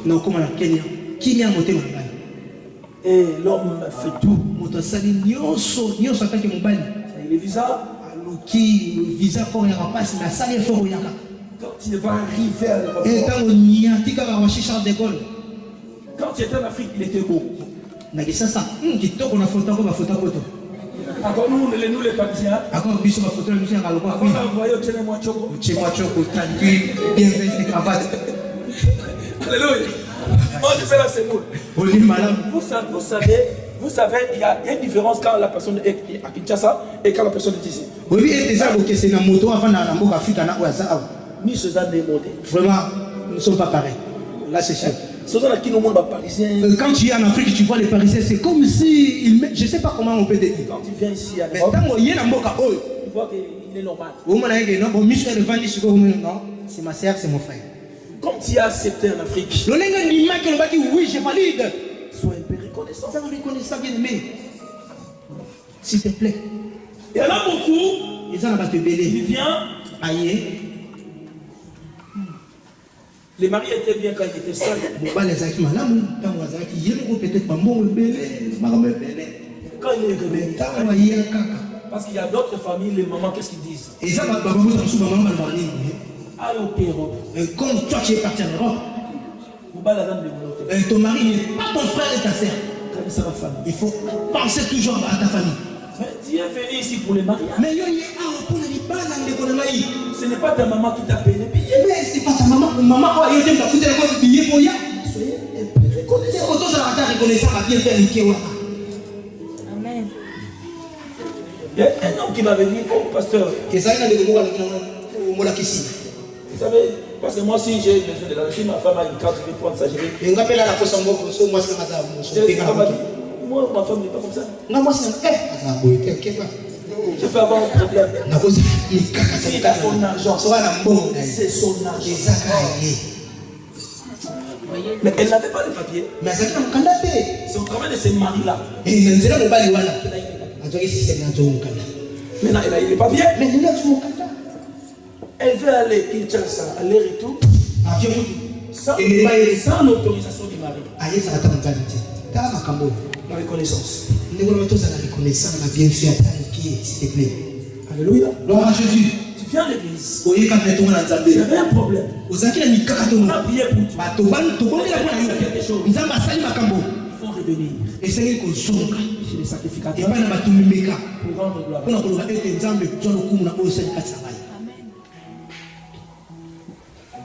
nakoma na Kenya kimia motema na ngai. Et l'homme fait tout. Moto asali nyonso ataki mobali Il est visa. aluki visa fort ya bapasi me asali effort oyaka. Quand il va arriver à l'Europe, Ntango niati kaka washi Charles de Gaulle quand il était en Afrique, il était beau. nakisasa kitoko na foto ako bafoto poto Encore nous les Parisiens, ako biso bafoto na biso ya kalokwa on a envoyé au Tchéné Mwachoko. chekwa choko tranquille bien veste cravate Alléluia. Moi je fais la semoule. oli malamu. Vous savez, il y a une différence quand la personne est à Kinshasa et quand la personne est ici. oyebi ete eza bokese na moto avanda na mboka Afrika na oyo aza awa. Ni César n'est monté. Vraiment, nous ne sommes pas pareils. Là, c'est sûr. César qui nous montre Parisien. Quand tu es en Afrique, tu vois les Parisiens, c'est comme si. Je ne sais pas comment on peut te dire. Quand tu viens ici à Mais l'Europe, tant qu'il y a un mboka, tu vois qu'il est normal. c'est ma sœur, c'est mon frère. Comme tu as accepté en Afrique, Le lenga ni ma qui dit oui, je valide. sois un peu reconnaissant. Ça va reconnaître ça, bien aimé. S'il te plaît. Il y en a beaucoup, Ils ont la il belé. vient. Aïe. Les maris étaient bien quand ils étaient seuls. Bon, les acquis malamu, tant que les acquis, il y a peut-être pas bon, belé, marme belé. Quand il est réveillé. Tant qu'il y a caca. Parce qu'il y a d'autres familles, les mamans, qu'est-ce qu'ils disent? Et ça, ma maman, dans son maman, Allez au pays Europe. comme toi, tu es parti en Europe. Vous battez la dame de Moulotte. Ton mari n'est pas ton frère et ta sœur. Comme ça, la famille. Il faut penser toujours à ta famille. Mais tu es venu ici pour les mariages. Mais il y a Ce n'est pas ta maman qui t'a payé les billets. mais c'est pas ta maman. Maman, il y a des billet pour y Soyez un peu reconnaissants. Autant ça va reconnaissant à bien faire une Amen. Il y a un homme qui m'avait dit, oh pasteur, Et ça, il y a des mots ici. vous savez, parce que moi si j'ai besoin de l'argent, si ma femme a une carte, je vais prendre ça, je vais. Et on appelle à la poste en mot, moi c'est Moi, ma femme n'est pas comme ça. non, moi c'est Je peux avoir un problème. c'est à son argent. C'est son argent. Mais elle n'avait pas de papier. Mais ça qui m'a C'est au travail de ces maris-là. et il y a un bali voilà. qu'elle a eu les papiers. En tout cas, c'est un jour Maintenant, elle a eu les papiers. mais il y a toujours Elle veut aller Kinshasa, aller-retour, avion sans l'autorisation du mari. aye ça attend pas vite. T'as ma cambo. La reconnaissance. Nous voulons tous la reconnaissance, la bien fait à qui s'il te plaît. Alléluia. Gloire à Jésus. Tu viens à l'église. Oye quand tu es dans Nzambe. Il y avait un problème. Ozaki na mikaka to. On a prié pour toi. Ba to ban to ko la ko na Nzambe asali makambo. Il faut revenir Esengeli ko zonga. chez les Et sacrificateurs pas na batumbi meka. pour rendre gloire. Kuna ko ba ete Nzambe to no kumu na o sali katsa.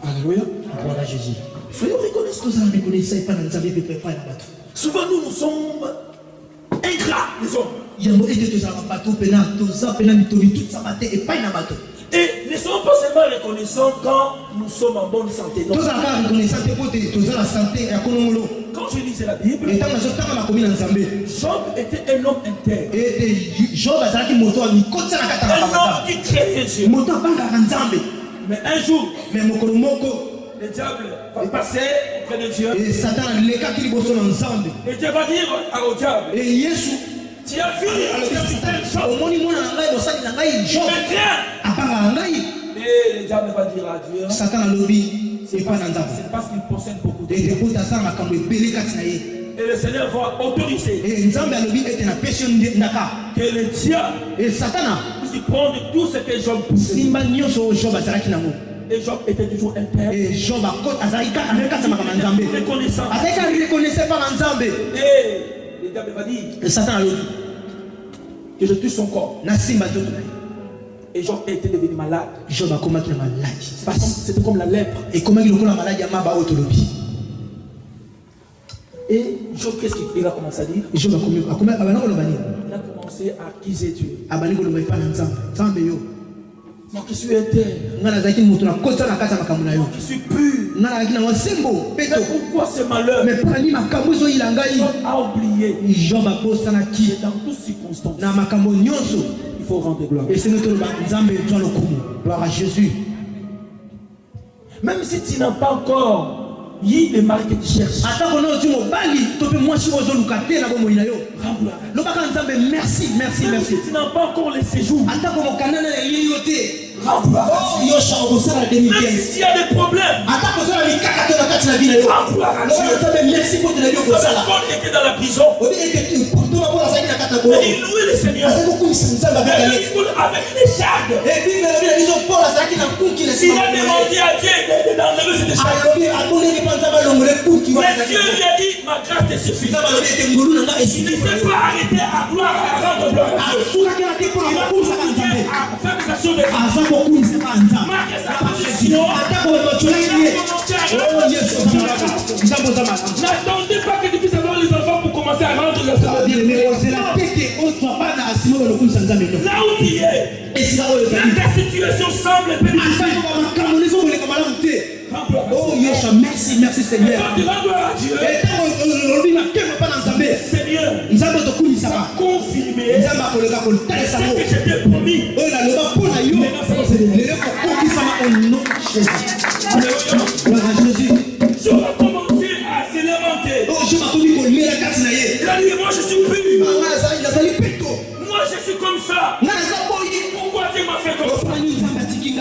Alléluia. Gloire à Jésus. Soyons reconnaissants. Tous en reconnaissant pas na Nzambe pe pas na bato. Souvent, nous sommes ingrats, les hommes. Yango ete to za bato pena to za pena mitoli toute sa bate et pas na bato. Et ne sommes pas seulement reconnaissants quand nous sommes en bonne santé. Non. Quand je lisais la Bible, Job était un homme intègre. Un homme qui craignait Dieu. Mais un jour, le diable va passer auprès de Dieu. Et Dieu va dire au diable, tu as vu Job, mais crains. Et le diable va dire à Dieu, c'est parce qu'il possède beaucoup de choses. Et le Seigneur va autoriser que le diable puisse prendre tout ce que Job possédait. Et Job était toujours intègre. Et reconnaissant. Et le diable va dire que je touche son corps. Et Job était devenu malade. C'était comme la lèpre. Et Job, qu'est-ce qu'il a commencé à dire? Il a commencé à accuser Dieu. Moi qui suis intègre, moi qui suis pur, mais pourquoi ce malheur? Job a oublié que dans toutes circonstances, il faut rendre gloire. Gloire à Jésus. Même si tu n'as pas encore eu les maris que tu cherches, merci. Même si tu n'as pas encore les séjours, même s'il y a des problèmes, merci pour était dans la prison, mais il louait le Seigneur avec une écharpe. Il a demandé à Dieu d'enlever cette écharpe. Mais Dieu lui a dit, ma grâce te suffit. Il ne s'est pas arrêté à gloire, à rendre gloire à Dieu. Il a continué à faire des actions de grâce. Marquez sa position. N'attendez pas que tu puisses avoir les enfants pour commencer à rendre la gloire. Là où tu es, ta situation semble difficile. Oh Yosha, merci Seigneur. Quand tu rends gloire à Dieu, Seigneur, ça va confirmer ce que je t'ai promis. Je vais commencer à s'élémenter. Il a dit, moi je suis pur. Moi je suis comme ça. Pourquoi Dieu m'a fait comme ça?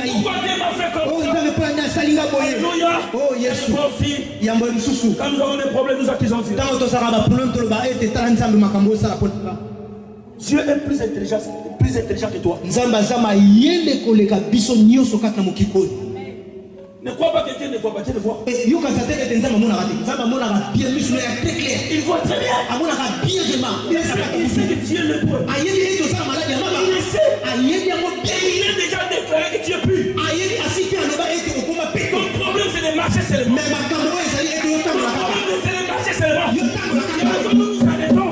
Pourquoi Dieu m'a fait comme ça? Alléluia. Oh yes. Quand nous avons des problèmes, nous accusons Dieu. Dieu est plus intelligent que toi. Ne crois pas que Dieu ne voit pas, Dieu le voit. Il voit très bien. Il sait que Dieu le peut. Il le sait. Il est déjà déclaré que Dieu pur. Ton problème c'est de marcher seulement. Ton problème c'est de marcher seulement. Nous nous arrêtons.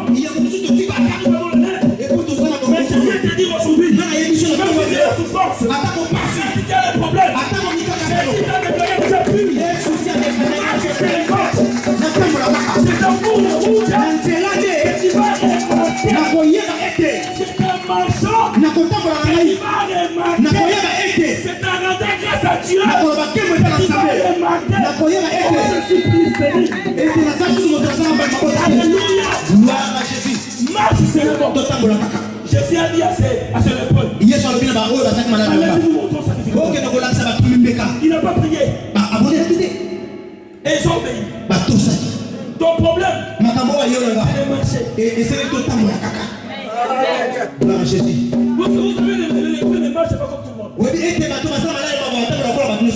Mais je viens te dire aujourd'hui, même si tu as la souffrance, même si tu as les problèmes, même si tu as déclaré que tu es pur, c'est un bout de route que tu vas remarquer. C'est un marchand qui va remarquer. C'est un rendez grâce à Dieu. Tu vas remarquer. Je suis plus béni. Alléluia. Marche sur le bord. Je viens dire à ce lépreux. Il n'a pas prié. Et ils ont obéi. Ton problème, c'est de marcher. Vous savez, les lépreux ne marchent pas comme tout le monde.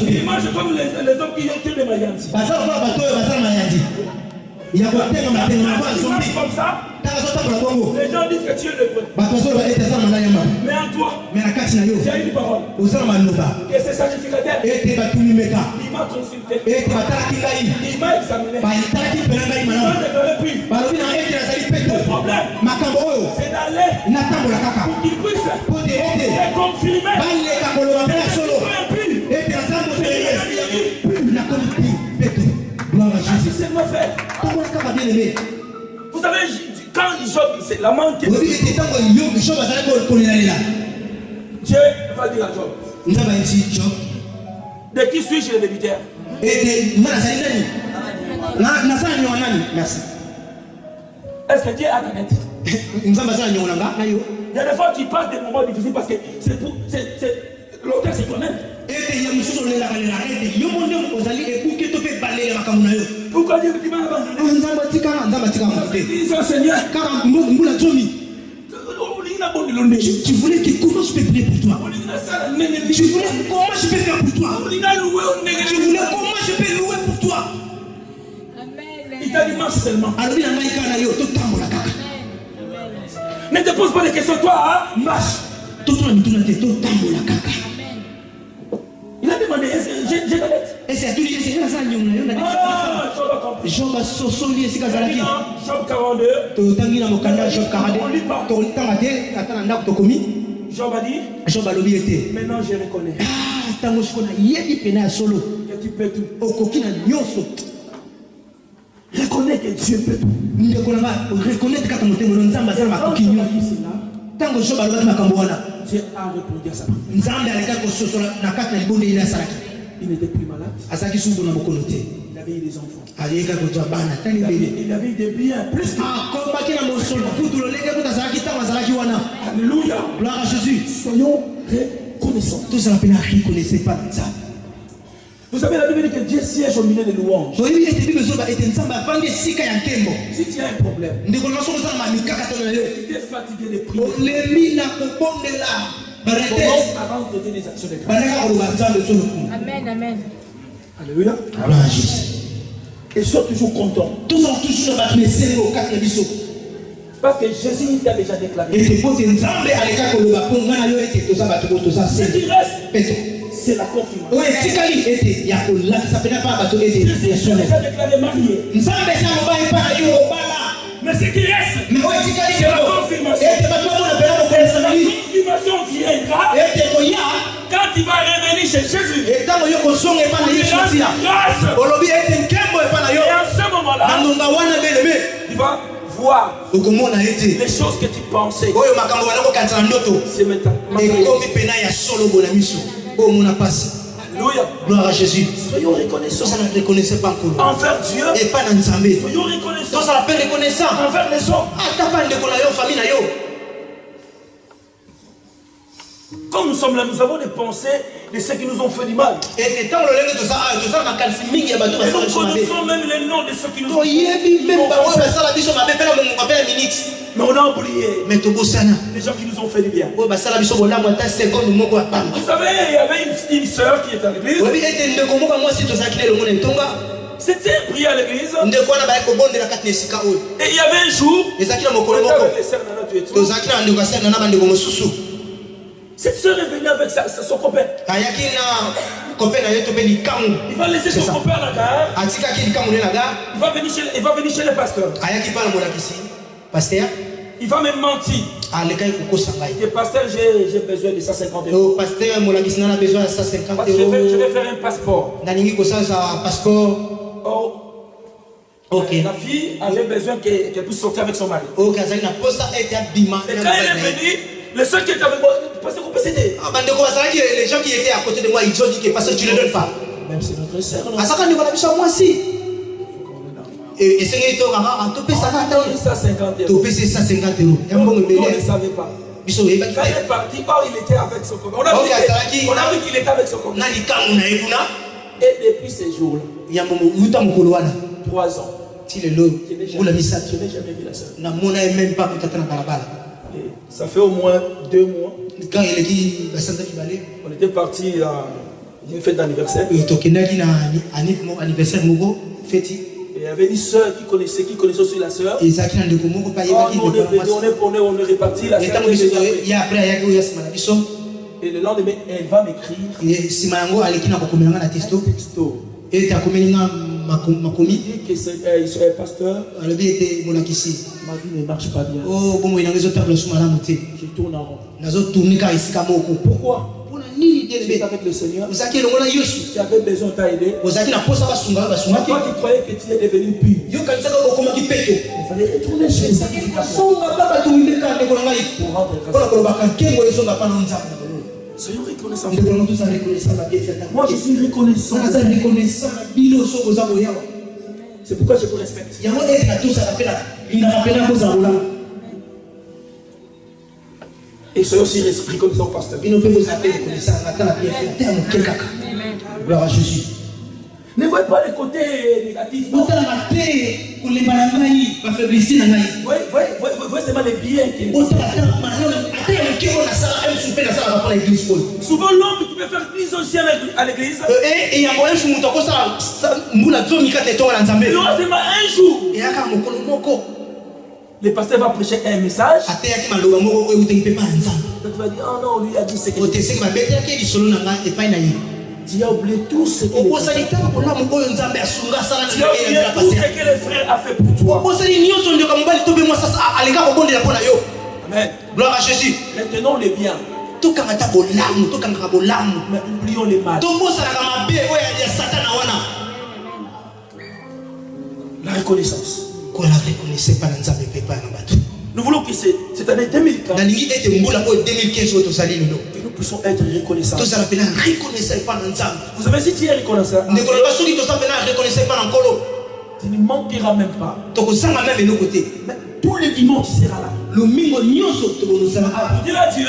Ils marchent comme les hommes qui ont tué des Mayanti. Ils marchent comme ça. Les gens disent que tu es lépreux. Mais en toi, tu as une parole. Et ce sacrificateur, il m'a consulté. Il m'a examiné. Il m'a déclaré puis. Le problème, c'est d'aller pour qu'il puisse confirmer. Vous savez, quand Job s'est lamenté, Dieu va dire à Job, de qui suis-je le débiteur? Merci. Est-ce que Dieu a connaître? Il y a des fois tu passes des moments difficiles parce que l'auteur c'est toi-même. Pourquoi Dieu dit Seigneur, tu voulais que comment je peux prier pour toi? Tu voulais comment je peux faire pour toi? Tu voulais comment je peux louer pour toi? Il t'a dit marche seulement. Ne te pose pas de questions, toi, hein? Marche. Il a demandé, j'ai la bête. Job a sosoli esika zalaki. Job 42. Totangi na mokanda Job 42. Tolitanga te atana ndako tokomi. Job a dit. Job a lobi ete. Maintenant je reconnais. Ah, tango shikona yebi pena ya solo. Que tu peux tout. Okoki na nyonso. Reconnais que Dieu peut tout. Ndeko na ba reconnaître kaka motemo nzamba zala makoki nyonso. Tango Job a lobi makambo wana. Dieu a répondu à ça. Nzambe aleka ko sosola na kati na libonde ile salaki. Il n'était plus malade. Asaki sundu na mokonote. Il avait eu des enfants. Il avait eu des biens plus que... Alléluia. Gloire à Jésus. Soyons reconnaissants. Tout ça, ne connaissez pas ça. Vous savez, la Bible dit que Dieu siège au milieu des louanges. Si tu as un problème, tu t'es fatigué de prier. Avant de donner des actions de grâce. Amen, amen. Alléluia. Et sois toujours content. Parce que Jésus t'a déjà déclaré. Ce qui reste, c'est la confirmation. Jésus t'a déjà déclaré marié. Mais ce qui reste, c'est la confirmation. Et la confirmation viendra quand il va revenir chez Jésus. Et à ce moment-là, tu vas voir les choses que tu pensais. C'est maintenant. Alléluia. Gloire à Jésus. Soyons reconnaissants. Ça ne reconnaissait pas encore. Envers Dieu. Et pas dans Nzambé. Soyons reconnaissants. Ça l'appelle reconnaissant. Envers les hommes. Famille. Comme nous sommes là, nous avons des pensées de ceux qui nous ont fait du mal. Et nous connaissons même les noms de ceux qui nous ont fait du mal. Mais on a oublié les gens qui nous ont fait du bien. Vous savez, il y avait une soeur qui était à l'église. C'était prié à l'église. Et il y avait un jour, on était avec les sœurs Nana, tu es tout. Cette soeur est venue avec son copain. Il va laisser son copain à la gare. Il va venir chez le pasteur. Il va me mentir. Le pasteur, j'ai besoin de 150 euros. Parce que je vais faire un passeport. Or, la fille avait besoin qu'elle puisse sortir avec son mari. Et quand elle est venue, le seul qui était avec moi, parce qu'on peut s'aider. Les gens qui étaient à côté de moi, ils ont dit que parce que tu ne le donnes pas. Même c'est notre sœur. Moi aussi. Et c'est que tu as 150 euros. Tu payes 150 euros. On ne savait pas. Quand il est parti, il était avec son copain. On a vu qu'il était avec son copain. Et depuis ces jours-là, 3 ans, je n'ai jamais vu la sœur. Ça fait au moins 2 mois. Quand on était parti à une fête d'anniversaire. Et il y avait une soeur qui connaissait aussi la soeur. On est reparti. La soeur et le lendemain, elle va m'écrire un texto. Et dit que c'est un pasteur. Ma vie ne marche pas bien. Je tourne en rond. Pourquoi? Tu es avec le Seigneur. Tu avais besoin de t'aider. Toi qui croyais que tu es devenu pur. Il fallait retourner chez le sacrificateur pour rendre grâce. Soyons reconnaissants. Moi je suis reconnaissant. C'est pourquoi je vous respecte. Et soyons aussi reconnaissants, pasteur. Gloire à Jésus. Ne voyez pas le côté négatif. Voyez seulement les biens qu'il y a. Souvent l'homme qui peut faire plus aussi à l'église. Et un jour, le pasteur va prêcher un message. Tu vas dire, oh non, lui a dit ce que tu as oublié tout ce que le frère a fait pour toi. Amen. Gloire à Jésus. Maintenant les biens. Mais oublions les mal. La reconnaissance. Nous voulons que cette année 2015, que nous puissions être reconnaissants. Vous savez, si tu es reconnaissant, tu ne manqueras même pas. Mais tous les dimanches, tu seras là. Pour dire à Dieu,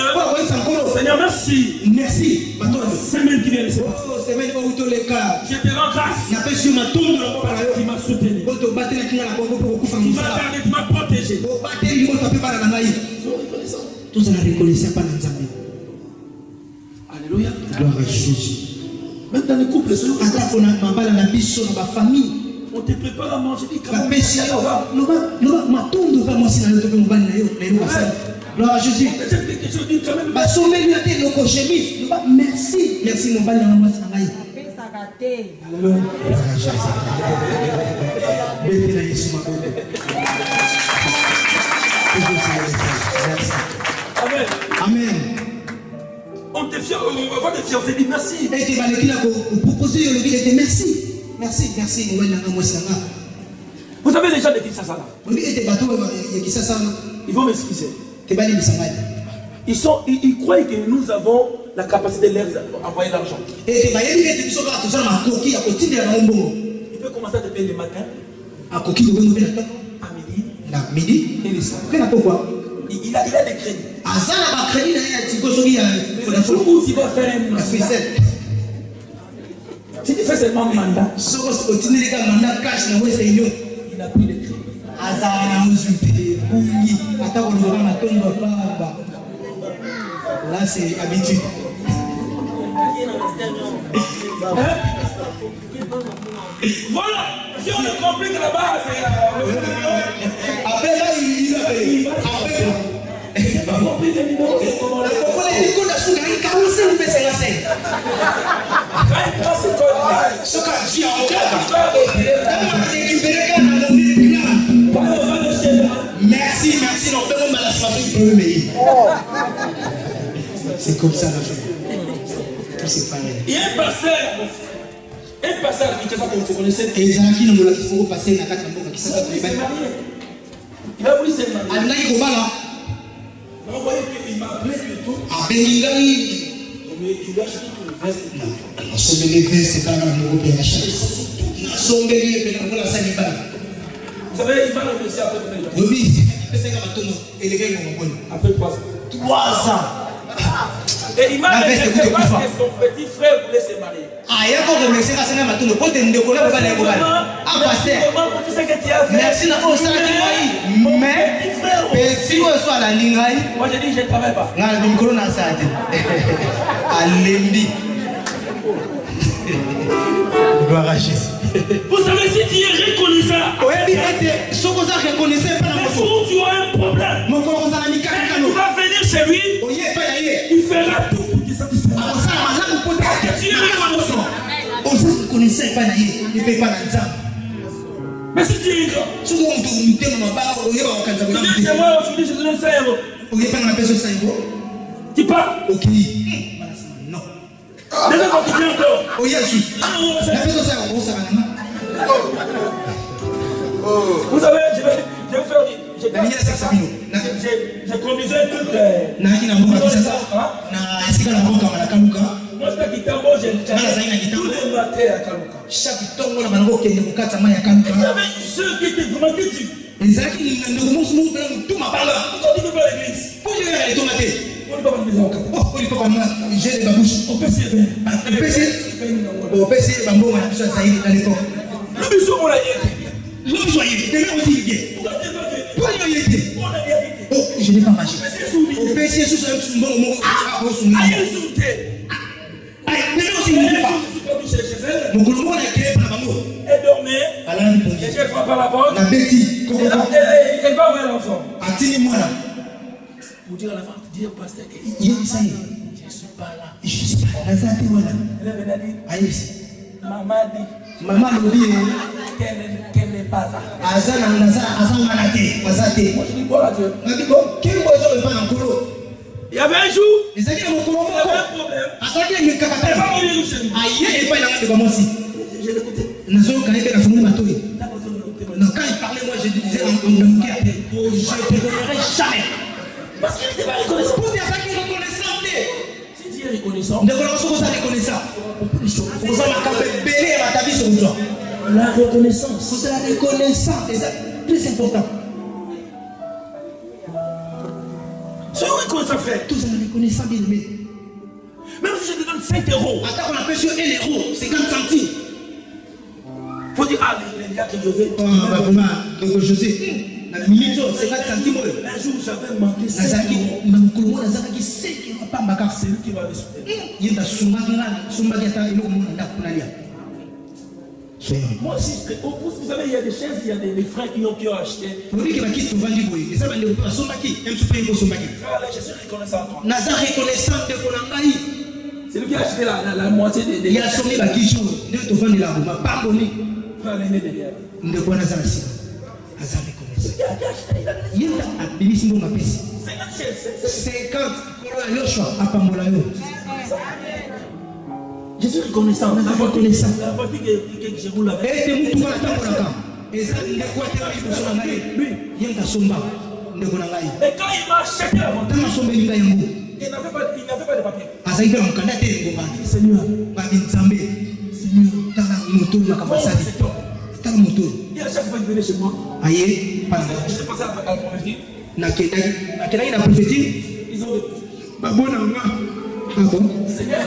Seigneur, merci. Merci. Semaine qui vient de se passer. Je te rends grâce. Tu m'as soutenu. Tu m'as gardé, tu m'as protégé. Alléluia. Gloire à Jésus. Même dans les couples, on te prépare à manger des carottes. Gloire à Jésus. Merci. Merci mon bal dans la Amen. On te fier, on va te fier, on te dit merci. Merci. Vous savez les gens de Kinshasa là. Ils vont m'excuser. Ils croient que nous avons la capacité de leur envoyer l'argent. Il peut commencer à te payer le matin, à midi et le soir. Il a des crédits. Mais le jour où tu vas faire un si tu fais seulement un mandat, il n'a plus de crédit. Là, c'est habitude. Voilà, si on le complique là-bas, c'est. Après là, il a payé. Il va compris les numéros. Merci, non, c'est comme ça la vie. Tout c'est pareil. Il y a un pasteur qui vous connaissez. Et les amis nous l'ont passé dans la carte qui s'est marié. Il a voulu se marier. Il a vous voyez qu'il m'a appelé et tout. Il a acheté tout le veste. Non, sauver les vestes, c'est pas dans le groupe de l'achat. Sauver les vestes, c'est dans la salle. Vous savez, il m'a remercié après tout. Oui, et les gars ils m'ont après 3 ans. 3 ans. Et il m'a remercié parce que son petit frère voulait se marier. Ah, il y a encore remercié parce que c'est un pote de coller pour aller ah, pasteur. Merci na o ça mais petit frère soit la ligne. Moi je dis je ne travaille pas. Na le micro na ça. Alembi. Gloire à Jésus. Vous savez si tu es reconnaissant. Oui, ce que vous reconnaissez pas dans votre tu as un problème. Mon corps ça ni quand tu vas venir chez lui, il fera tout pour te satisfaire. Parce que tu es reconnaissant. On ne connaissait pas naïe, il ne paye pas l'ensemble. Mais si tu es grand, si on te dit que mon papa, on c'est moi aujourd'hui, je te donne 5 euros. On n'est pas dans la personne 5 euros. Tu pars. Ok. Non. Déjà continuez encore. Oh Jésus. La personne ça on ça va. Vous savez, je vais faire. J'ai conduisé toute. Moi, je suis Kitambo, j'ai tous les matins à Kaluka. Chaque temps, on a un qui est à Kaluka. Il y avait ceux qui étaient vraiment têtus. Les acquis, tout ma parole. Pourquoi tu ne veux pas l'église? Pour lui, elle est tomatée. On ne peut pas l'église en Kaluka. Oh, il peut pas j'ai des babouches. On peut s'y faire. On peut essayer, bambou, on a pu ça à l'époque. Le bisou, on l'a été. L'homme soyez, demain aussi, il est. Pourquoi il y a été? On a bien été. Oh, je n'ai pas marché. On peut essayer sous un bon moment. Aïe, souté. Aïe, demain aussi, il n'est pas. Mon colombo a créé par la bambou. Elle dormait. Alain Riponi. Et j'ai frappé à la porte. La Betty. Elle va voir l'enfant. Attendez-moi là. Pour dire à la femme, dire au pasteur que Il y a ça. je ne suis pas là. Je suis pas là. Ça a été voilà. Elle avait dit, Aïe. maman dit Maman me dit qu'elle n'est pas là. Azana Manate, Azate. Moi, je dis quoi là, Dieu? Quel oiseau n'est pas dans le colo? Il y avait un jour, Les amis, mon colombo. il y avait un problème. Azaki est le Elle capitaine. va revenir chez nous. Aïe, et pas dans le comment si. Je l'écoutais. Nous avons quand même la famille Matoui. T'as besoin de l'écouter. Non, quand il parlait, moi je disais en cœur, je ne te donnerai jamais. Parce qu'il n'était pas reconnaissant. Pour dire ça qu'il est reconnaissant. Si tu es reconnaissant, Ne connaissons pas reconnaissant. Vous avez un belé à ta vie sur toi. la reconnaissance. C'est la reconnaissance, c'est plus important. Soyez reconnaissant, frère. Tous en reconnaissant, bien aimé. Même si je te donne 5 euros, Attends, on appelle sur 1 euro, 50 centimes. il faut dire, ah, les gars que je vais. Vraiment, donc José, la minute, 50 centimes. Un jour, j'avais manqué 5 Nazaki, euros. na mukulumo nazaki seki papa mbaka. C'est lui qui va les soutenir. Yenda sumbaki ata eloko mona ndakunalia. Moi aussi, vous savez, il y a des chaises, il y a des frères qui ont acheté. Pour dire que bakisi tovandi boye, eza bande ko sombaki, même super ko sombaki. Frère, là, je suis reconnaissant à toi. Naza reconnaissant de konangai. C'est lui qui a acheté la moitié des. Ya somi bakisho, ndio tovandi la ngoma pamboni. Frère, l'aîné derrière. Ndeko naza sima. Aza reconnaissant. Qui a acheté, il a donné Yenda abimisi mbonga pesi. 50 chaises. 50 kolo yoshua apambola yo. Je suis reconnaissant. Naza reconnaissant. La voiture que je roule avec. Ete mutu ba tambolaka. Eza ndeko ate liboso na ngai. Lui, yenda somba. Ndeko na ngai. Et quand il m'a acheté la voiture, Tama sombe linga yango. il n'avait pas de papier. Azali pe mokanda te ngomba. Seigneur, Babi nzambe. Seigneur, Tala moto na oh, kabasali. c'est toi. Tala moto. Et à chaque fois qu'il venait chez moi, Aye, pas je suis passé à la prophétie. na kedai na prophétie. Ils ont dit, Babona nga. Ah bon? Seigneur,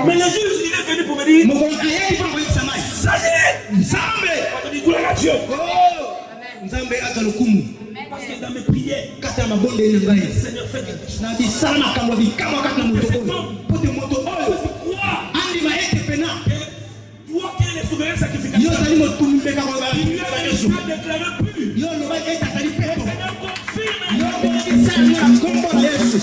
mais le juge, il est venu pour me dire, Mokolo aye pa ngoyi samai. ça y est, Nzambe. on me dit, gloire à Dieu. Oh! Nzambe ata lokumu. Parce que dans mes prières, Kata mabonde na ngai. Seigneur, fais quelque chose. Na bisala makambo bikamwa kata na moto oyo. Pote moto oyo. Crois Andi ba ete pena. que toi qui es le souverain Yo sacrificateur, zali motumbi mbeka ko ba. tu as déclaré plus. Yo lo ba ete tali peto. Seigneur, confirme. Yo ko kisani na kombo na Yesu.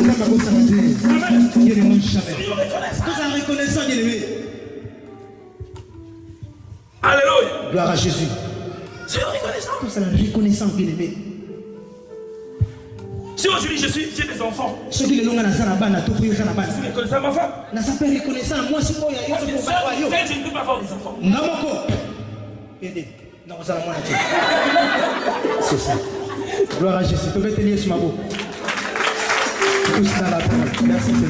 Ndaka ko sabate. Amen. Yele mon jamais. Soyons reconnaissants. Tous en reconnaissant bien aimé. Alléluia. Gloire à Jésus. Soyons reconnaissants. Tous en reconnaissant bien aimé. Si aujourd'hui j'ai des enfants, Ceux qui le longa na sana bana to kuyo sana je bana. suis reconnaissant à ma femme. Na sa père reconnaissant moi si moi Parce yo que ko ba yo. seul, je ne peux pas avoir des enfants. Ngamoko. Aidez. Non ça moi là. C'est ça. Gloire à Jésus. Tu peux te lier sur ma bouche. Tous dans la parole. Merci Seigneur.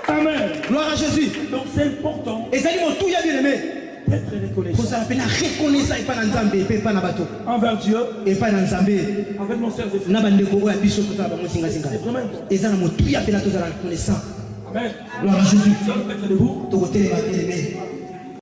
Amen. Gloire à Jésus. Donc c'est important Et ça dit mon tout ya bien aimé. d'être reconnaissant Pour ça appelle reconnaissant et pas dans Nzambe et pas dans bateau. envers Dieu, Et pas dans Nzambe. avec nos sœurs et frères. Na bandeko oya biso to ba mo singa singa. C'est vraiment important. Et ça na mon tout ya pela to za reconnaissant. Amen. Gloire à Jésus. Tu vas nous mettre debout. To kotelema bien aimé.